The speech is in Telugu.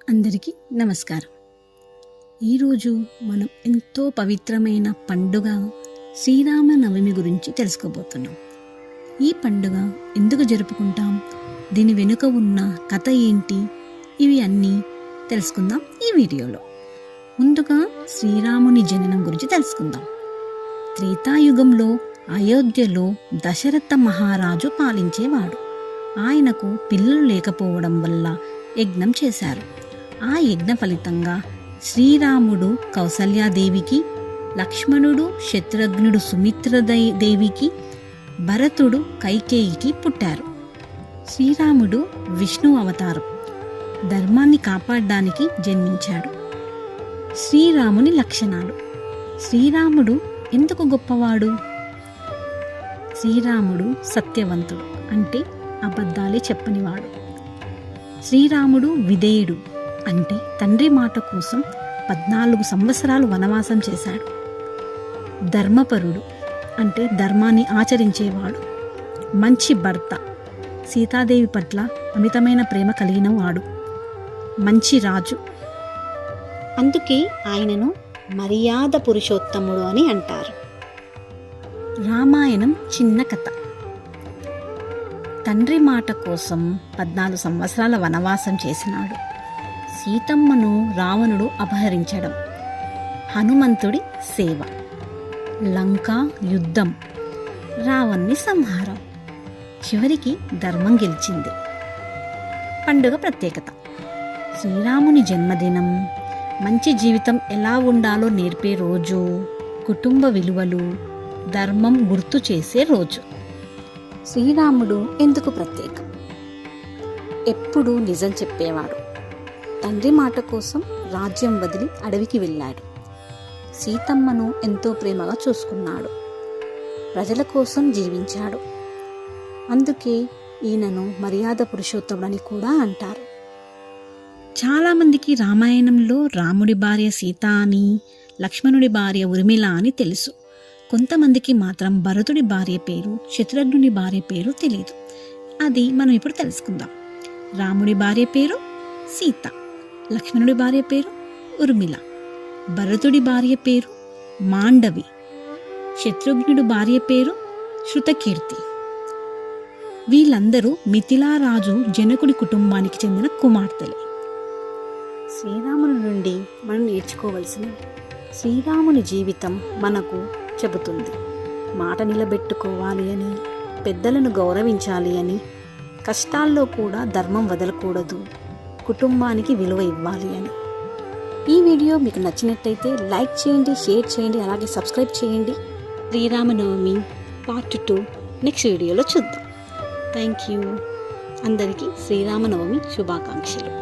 అందరికీ నమస్కారం. ఈరోజు మనం ఎంతో పవిత్రమైన పండుగ శ్రీరామనవమి గురించి తెలుసుకోబోతున్నాం. ఈ పండుగ ఎందుకు జరుపుకుంటాం, దీని వెనుక ఉన్న కథ ఏంటి, ఇవి అన్నీ తెలుసుకుందాం ఈ వీడియోలో. ముందుగా శ్రీరాముని జననం గురించి తెలుసుకుందాం. త్రేతాయుగంలో అయోధ్యలో దశరథ మహారాజు పాలించేవాడు. ఆయనకు పిల్లలు లేకపోవడం వల్ల యజ్ఞం చేశారు. ఆ యజ్ఞ ఫలితంగా శ్రీరాముడు కౌసల్యాదేవికి, లక్ష్మణుడు శత్రుఘ్నుడు సుమిత్రదేవికి, భరతుడు కైకేయికి పుట్టారు. శ్రీరాముడు విష్ణు అవతారం, ధర్మాన్ని కాపాడడానికి జన్మించాడు. శ్రీరాముని లక్షణాలు. శ్రీరాముడు ఎందుకు గొప్పవాడు? శ్రీరాముడు సత్యవంతుడు, అంటే అబద్ధాలే చెప్పనివాడు. శ్రీరాముడు విధేయుడు, అంటే తండ్రి మాట కోసం 14 సంవత్సరాలు వనవాసం చేశాడు. ధర్మపరుడు, అంటే ధర్మాన్ని ఆచరించేవాడు. మంచి భర్త, సీతాదేవి పట్ల అమితమైన ప్రేమ కలిగిన వాడు. మంచి రాజు, అందుకే ఆయనను మర్యాద పురుషోత్తముడు అని అంటారు. రామాయణం చిన్న కథ. తండ్రి మాట కోసం 14 సంవత్సరాల వనవాసం చేసినాడు. సీతమ్మను రావణుడు అపహరించడం, హనుమంతుడి సేవ, లంకా యుద్ధం, రావణుని సంహారం, చివరికి ధర్మం గెలిచింది. పండుగ ప్రత్యేకత. శ్రీరాముని జన్మదినం, మంచి జీవితం ఎలా ఉండాలో నేర్పే రోజు, కుటుంబ విలువలు, ధర్మం గుర్తు చేసే రోజు. శ్రీరాముడు ఎందుకు ప్రత్యేకం? ఎప్పుడూ నిజం చెప్పేవాడు. తండ్రి మాట కోసం రాజ్యం వదిలి అడవికి వెళ్ళాడు. సీతమ్మను ఎంతో ప్రేమగా చూసుకున్నాడు. ప్రజల కోసం జీవించాడు. అందుకే ఈయనను మర్యాద పురుషోత్తముడని కూడా అంటారు. చాలామందికి రామాయణంలో రాముడి భార్య సీత అని, లక్ష్మణుడి భార్య ఊర్మిళ అని తెలుసు. కొంతమందికి మాత్రం భరతుడి భార్య పేరు, శత్రుఘ్నుడి భార్య పేరు తెలియదు. అది మనం ఇప్పుడు తెలుసుకుందాం. రాముడి భార్య పేరు సీత, లక్ష్మణుడి భార్య పేరు ఊర్మిళ, భరతుడి భార్య పేరు మాండవి, శత్రుఘ్నుడి భార్య పేరు శృతకీర్తి. వీళ్ళందరూ మిథిలారాజు జనకుడి కుటుంబానికి చెందిన కుమార్తెలే. శ్రీరాముని నుండి మనం నేర్చుకోవలసిన శ్రీరాముని జీవితం మనకు చెబుతుంది. మాట నిలబెట్టుకోవాలి అని, పెద్దలను గౌరవించాలి అని, కష్టాల్లో కూడా ధర్మం వదలకూడదు, కుటుంబానికి విలువ ఇవ్వాలి అని. ఈ వీడియో మీకు నచ్చినట్టయితే లైక్ చేయండి, షేర్ చేయండి, అలాగే సబ్స్క్రైబ్ చేయండి. శ్రీరామనవమి పార్ట్ 2 నెక్స్ట్ వీడియోలో చూద్దాం. Thank you. అందరికీ శ్రీరామనవమి శుభాకాంక్షలు.